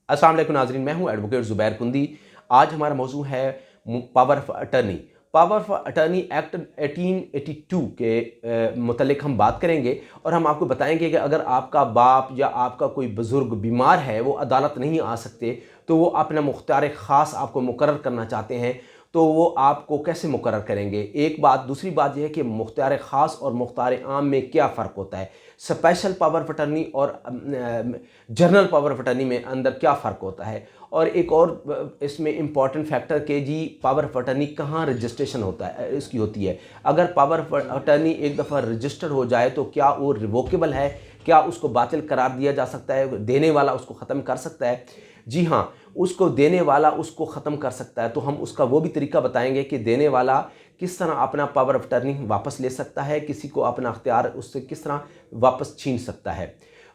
अस्सलाम वालेकुम नाज़रीन, मैं हूं एडवोकेट ज़ुबैर कुंदी। आज हमारा मौजू है power of attorney. Power of attorney act 1882 के मुतल्लिक हम बात करेंगे और हम आपको बताएंगे कि अगर आपका बाप या आपका कोई बुज़ुर्ग बीमार है, वो अदालत नहीं आ सकते, तो वो अपना मुख्तार ख़ास आपको मुकर्रर करना चाहते हैं, तो वो आपको कैसे मुकर्रर करेंगे। एक बात, दूसरी बात यह है कि मुख्तार ख़ास और मुख्तार आम में क्या फ़र्क होता है, स्पेशल पावर ऑफ अटर्नी और जनरल पावर ऑफ अटर्नी में अंदर क्या फ़र्क होता है। और एक और इसमें इम्पॉर्टेंट फैक्टर कि जी पावर ऑफ अटर्नी कहाँ रजिस्ट्रेशन होता है, इसकी होती है। अगर पावर ऑफ अटर्नी एक दफ़ा रजिस्टर्ड हो जाए तो क्या वो रिवोकेबल है, क्या उसको बातिल करार दिया जा सकता है, देने वाला उसको ख़त्म कर सकता है। जी हाँ, उसको देने वाला उसको ख़त्म कर सकता है। तो हम उसका वो भी तरीका बताएंगे कि देने वाला किस तरह अपना पावर ऑफ अटर्नी वापस ले सकता है, किसी को अपना अख्तियार उससे किस तरह वापस छीन सकता है।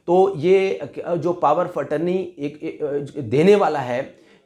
तो ये जो पावर ऑफ अटर्नी एक देने वाला है,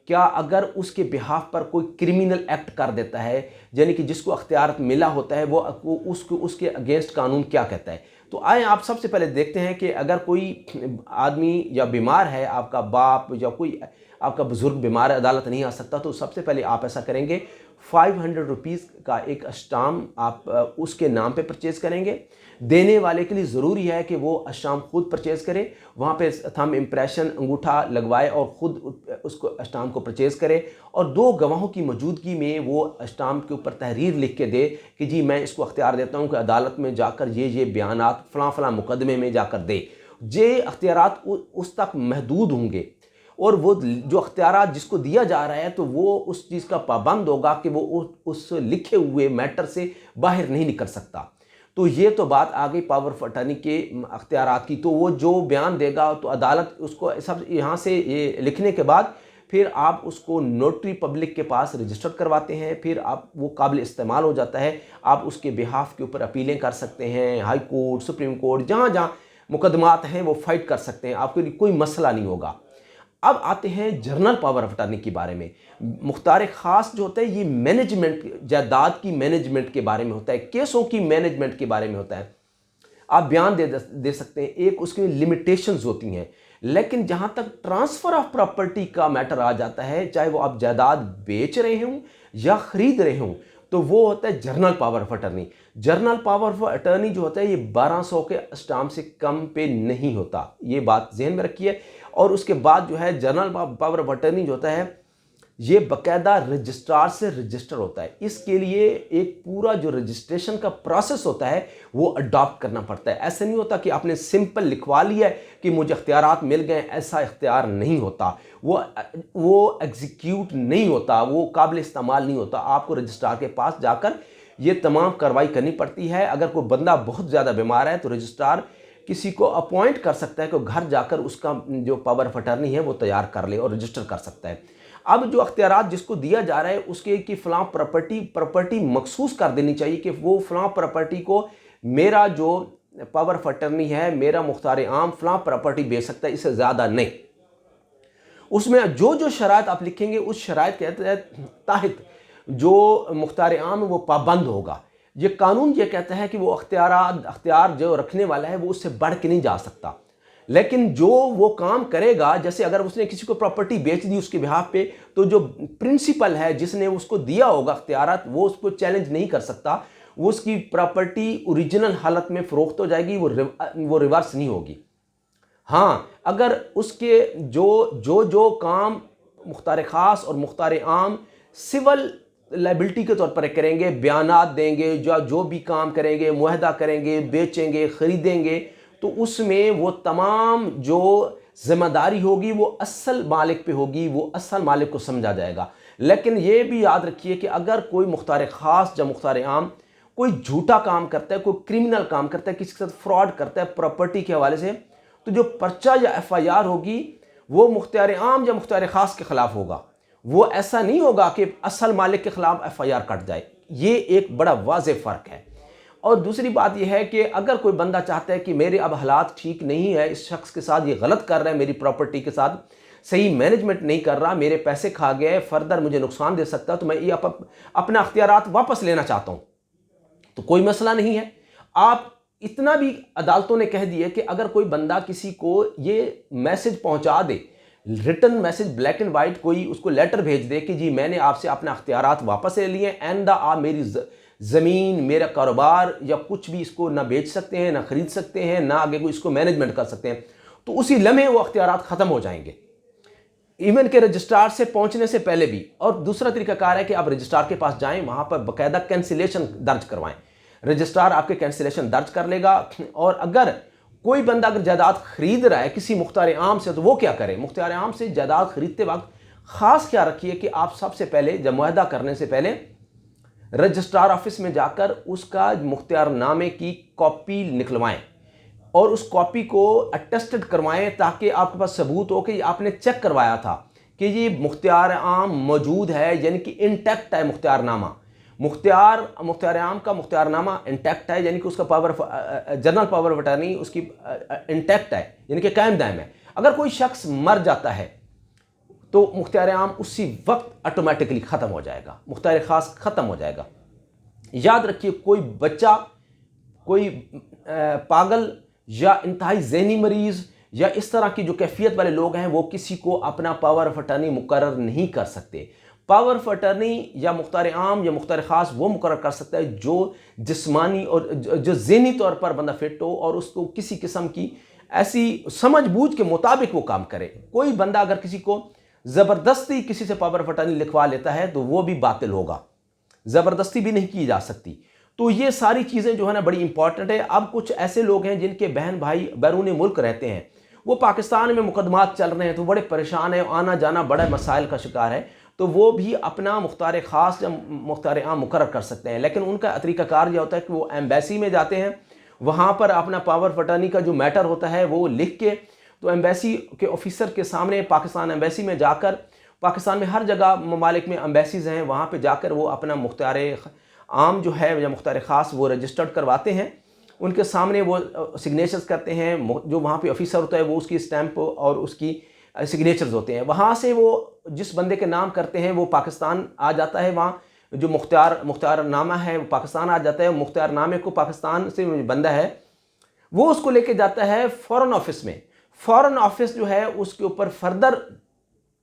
क्या अगर उसके बिहाफ पर कोई क्रिमिनल एक्ट कर देता है, यानी कि जिसको अख्तियार मिला होता है, वो उसको उसके अगेंस्ट कानून क्या कहता है। तो आए आप सबसे पहले देखते हैं कि अगर कोई आदमी या बीमार है, आपका बाप या कोई आपका बुजुर्ग बीमार है, अदालत नहीं आ सकता, तो सबसे पहले आप ऐसा करेंगे, 500 रुपीज़ का एक स्टाम्प आप उसके नाम पे परचेज़ करेंगे। देने वाले के लिए ज़रूरी है कि वो स्टाम्प खुद परचेज़ करे, वहाँ पे थंब इम्प्रेशन अंगूठा लगवाए और ख़ुद उसको स्टाम्प को परचेज़ करे, और 2 गवाहों की मौजूदगी में वो स्टाम्प के ऊपर तहरीर लिख के दे कि जी मैं इसको अख्तियार देता हूँ कि अदालत में जाकर ये बयानात फ़लाँ फ़लाँ मुकदमे में जाकर दे। ये अख्तियारात उस तक महदूद होंगे और वो जो अख्तियारात जिसको दिया जा रहा है, तो वो उस चीज़ का पाबंद होगा कि वो उस लिखे हुए मैटर से बाहर नहीं निकल सकता। तो ये तो बात आ गई पावर ऑफ अटर्नी के अख्तियारात की। तो वो जो बयान देगा तो अदालत उसको सब यहाँ से ये लिखने के बाद फिर आप उसको नोटरी पब्लिक के पास रजिस्टर करवाते हैं, फिर आप वो काबिल इस्तेमाल हो जाता है। आप उसके बिहाफ के ऊपर अपीलें कर सकते हैं, हाई कोर्ट, सुप्रीम कोर्ट, जहाँ जहाँ मुकदमात हैं वो फाइट कर सकते हैं, आपके लिए कोई मसला नहीं होगा। अब आते हैं जर्नल पावर ऑफ अटर्नी के बारे में। मुख्तार ख़ास जो होता है, ये मैनेजमेंट, जायदाद की मैनेजमेंट के बारे में होता है, केसों की मैनेजमेंट के बारे में होता है। आप बयान दे सकते हैं, एक उसकी लिमिटेशंस होती हैं। लेकिन जहाँ तक ट्रांसफ़र ऑफ प्रॉपर्टी का मैटर आ जाता है, चाहे वो आप जायदाद बेच रहे हों या ख़रीद रहे हों, तो वो होता है journal power of attorney. Journal power of attorney जो होता है, ये 1200 के स्टाम्प से कम पे नहीं होता, ये बात ज़हन में रखिए। और उसके बाद जो है जर्नल पावर ऑफ अटर्नी जो होता है, ये बाकायदा रजिस्ट्रार से रजिस्टर होता है। इसके लिए एक पूरा जो रजिस्ट्रेशन का प्रोसेस होता है वो अडॉप्ट करना पड़ता है। ऐसा नहीं होता कि आपने सिंपल लिखवा लिया है कि मुझे अख्तियारात मिल गए, ऐसा इख्तियार नहीं होता। वो एग्जीक्यूट नहीं होता, वो काबिल इस्तेमाल नहीं होता। आपको रजिस्ट्रार के पास जाकर ये तमाम कार्रवाई करनी पड़ती है। अगर कोई बंदा बहुत ज़्यादा बीमार है तो रजिस्ट्रार किसी को अपॉइंट कर सकता है कि घर जाकर उसका जो पावर ऑफ अटर्नी है वो तैयार कर ले और रजिस्टर कर सकता है। अब जो अख्तियारात जिसको दिया जा रहा है, उसके कि फ़लाँ प्रॉपर्टी मखसूस कर देनी चाहिए कि वो फ़लाँ प्रॉपर्टी को मेरा जो पावर ऑफ अटर्नी है, मेरा मुख्तार आम फ़लाँ प्रॉपर्टी बेच सकता है, इससे ज़्यादा नहीं। उसमें जो शराइत आप लिखेंगे, उस शराइत के तहत जो मुख्तार आम है वो पाबंद होगा। ये कानून ये कहता है कि वो अख्तियार जो रखने वाला है वो उससे बढ़ के नहीं जा सकता। लेकिन जो वो काम करेगा, जैसे अगर उसने किसी को प्रॉपर्टी बेच दी उसके बिहाफ पे, तो जो प्रिंसिपल है जिसने उसको दिया होगा अख्तियारात, वो उसको चैलेंज नहीं कर सकता। वो उसकी प्रॉपर्टी ओरिजिनल हालत में फ़रोख्त हो जाएगी, वो रिवर्स नहीं होगी। हाँ, अगर उसके जो काम मुख्तार ख़ास और मुख्तार आम सिविल लाइबिलिटी के तौर पर करेंगे, बयानात देंगे, जो भी काम करेंगे, मुआहदा करेंगे, बेचेंगे, ख़रीदेंगे, तो उसमें वो तमाम जो ज़िम्मेदारी होगी वो असल मालिक पे होगी, वो असल मालिक को समझा जाएगा। लेकिन ये भी याद रखिए कि अगर कोई मुख्तार ख़ास या मुख्तार आम कोई झूठा काम करता है, कोई क्रिमिनल काम करता है, किसी के साथ फ्रॉड करता है प्रॉपर्टी के हवाले से, तो जो पर्चा या FIR होगी वो मुख्तार आम या मुख्तार ख़ास के ख़िलाफ़ होगा। वो ऐसा नहीं होगा कि असल मालिक के ख़िलाफ़ FIR कट जाए। ये एक बड़ा वाज़ेह फ़र्क है। और दूसरी बात यह है कि अगर कोई बंदा चाहता है कि मेरे अब हालात ठीक नहीं है, इस शख्स के साथ ये गलत कर रहा है, मेरी प्रॉपर्टी के साथ सही मैनेजमेंट नहीं कर रहा, मेरे पैसे खा गए, फर्दर मुझे नुकसान दे सकता है, तो मैं ये अपना अख्तियारात वापस लेना चाहता हूँ, तो कोई मसला नहीं है। आप इतना भी अदालतों ने कह दिया कि अगर कोई बंदा किसी को ये मैसेज पहुंचा दे written message black and white कोई उसको लेटर भेज दे कि जी मैंने आपसे अपने अख्तियारात वापस ले लिए एंड आप मेरी ज़मीन, मेरा कारोबार या कुछ भी इसको ना बेच सकते हैं, ना ख़रीद सकते हैं, ना आगे कोई इसको मैनेजमेंट कर सकते हैं, तो उसी लम्हे वो अख्तियारात ख़त्म हो जाएंगे, इवन के रजिस्ट्रार से पहुंचने से पहले भी। और दूसरा तरीकाकार है कि आप रजिस्ट्रार के पास जाएं, वहां पर बाकायदा कैंसिलेशन दर्ज करवाएं, रजिस्ट्रार आपके कैंसिलेशन दर्ज कर लेगा। और अगर कोई बंदा अगर जायदाद खरीद रहा है किसी मुख्तार आम से, तो वो क्या करे, मुख्तार आम से जायदाद खरीदते वक्त ख़ास ख्याल रखिए कि आप सबसे पहले जब मुआहदा करने से पहले रजिस्ट्रार ऑफिस में जाकर उसका मुख्तियारनामे की कॉपी निकलवाएं और उस कॉपी को अटेस्टेड करवाएं, ताकि आपके पास सबूत हो कि आपने चेक करवाया था कि ये मुख्तियार आम मौजूद है, यानी कि इंटैक्ट है मुख्तियारनामा। मुख्तियार आम का मुख्तियारनामा इंटैक्ट है, यानी कि उसका जनरल पावर ऑफ अटर्नी उसकी इंटैक्ट है, यानी कि कायम दायम है। अगर कोई शख्स मर जाता है तो मुख्तियार आम उसी वक्त ऑटोमेटिकली ख़त्म हो जाएगा, मुख्तियार ख़ास ख़त्म हो जाएगा। याद रखिए, कोई बच्चा, कोई पागल या इंतहाई ज़हनी मरीज़ या इस तरह की जो कैफियत वाले लोग हैं वो किसी को अपना पावर ऑफ अटर्नी मुकर्रर नहीं कर सकते। पावर ऑफ अटर्नी या मुख्तार आम या मुख्तार ख़ास वो मुकर्रर कर सकता है जो जिस्मानी और जो ज़हनी तौर पर बंदा फिट हो और उसको किसी किस्म की ऐसी समझ बूझ के मुताबिक वो काम करे। कोई बंदा अगर किसी को ज़बरदस्ती किसी से पावर ऑफ अटर्नी लिखवा लेता है तो वो भी बातिल होगा, ज़बरदस्ती भी नहीं की जा सकती। तो ये सारी चीज़ें जो है ना बड़ी इंपॉर्टेंट है। अब कुछ ऐसे लोग हैं जिनके बहन भाई बैरून मुल्क रहते हैं, वो पाकिस्तान में मुकदमात चल रहे हैं तो बड़े परेशान हैं, आना जाना बड़ा मसाइल का शिकार है, तो वो भी अपना मुख्तार ख़ास या मुख्तार आम मुकर्रर कर सकते हैं। लेकिन उनका तरीक़ाकार यह होता है कि वो एम्बेसी में जाते हैं, वहाँ पर अपना पावर ऑफ अटर्नी का जो मैटर होता है वो लिख के, तो एम्बेसी के ऑफिसर के सामने पाकिस्तान एम्बेसी में जाकर, पाकिस्तान में हर जगह ममालिक में एम्बेसीज़ हैं, वहाँ पर जाकर वो अपना मुख्तार आम जो है या मुख्तार ख़ास वो रजिस्टर्ड करवाते हैं। उनके सामने वो सिग्नेचर्स करते हैं, जो वहाँ पे ऑफिसर होता है वो उसकी स्टैंप और उसकी सिग्नेचर्स होते हैं। वहाँ से वो जिस बंदे के नाम करते हैं वो पाकिस्तान आ जाता है, वहाँ जो मुख्तियारनामा है वो पाकिस्तान आ जाता है। मुख्तियारनामे को पाकिस्तान से बंदा है वो उसको लेके जाता है फ़ॉरेन ऑफिस में। फ़ॉरेन ऑफिस जो है उसके ऊपर फर्दर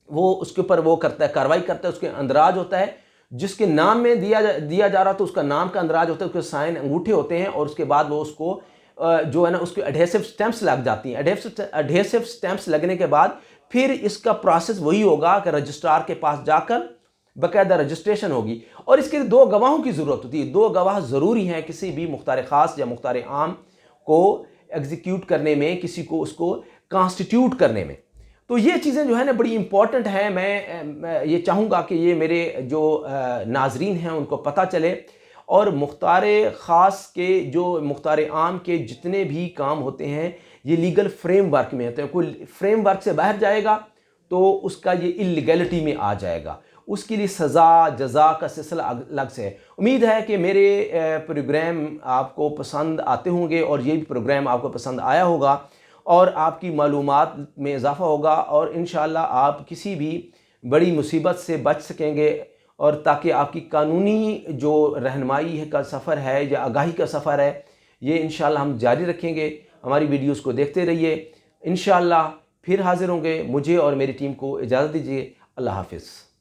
वो उसके ऊपर वो करता है, कार्रवाई करता है। उसके अंदराज होता है, जिसके नाम में दिया जा रहा तो उसका नाम का अंदराज होता है, उसके साइन अंगूठे होते हैं और उसके बाद वो उसको जो है ना उसके एडहेसिव स्टैंप्स लग जाती हैं। एडहेसिव स्टैंप्स लगने के बाद फिर इसका प्रोसेस वही होगा कि रजिस्ट्रार के पास जाकर बाकायदा रजिस्ट्रेशन होगी। और इसके लिए 2 गवाहों की ज़रूरत होती है। 2 गवाह ज़रूरी हैं किसी भी मुख्तार ख़ास या मुख्तार आम को एग्जीक्यूट करने में, किसी को उसको कॉन्स्टिट्यूट करने में। तो ये चीज़ें जो है ना बड़ी इंपॉर्टेंट हैं। मैं ये चाहूँगा कि ये मेरे जो नाजरीन हैं उनको पता चले। और मुख्तार ख़ास के जो मुख्तार आम के जितने भी काम होते हैं ये लीगल फ्रेमवर्क में होते हैं। कोई फ्रेमवर्क से बाहर जाएगा तो उसका ये इलीगैलिटी में आ जाएगा, उसके लिए सज़ा जज़ा का सिलसिला अलग से है। उम्मीद है कि मेरे प्रोग्राम आपको पसंद आते होंगे और ये भी प्रोग्राम आपको पसंद आया होगा और आपकी मालूमात में इजाफ़ा होगा और इंशाअल्लाह आप किसी भी बड़ी मुसीबत से बच सकेंगे। और ताकि आपकी कानूनी जो रहनुमाई का सफ़र है या आगाही का सफ़र है ये इंशाअल्लाह हम जारी रखेंगे। हमारी वीडियोस को देखते रहिए। इंशाअल्लाह फिर हाज़िर होंगे। मुझे और मेरी टीम को इजाज़त दीजिए। अल्लाह हाफ़िज़।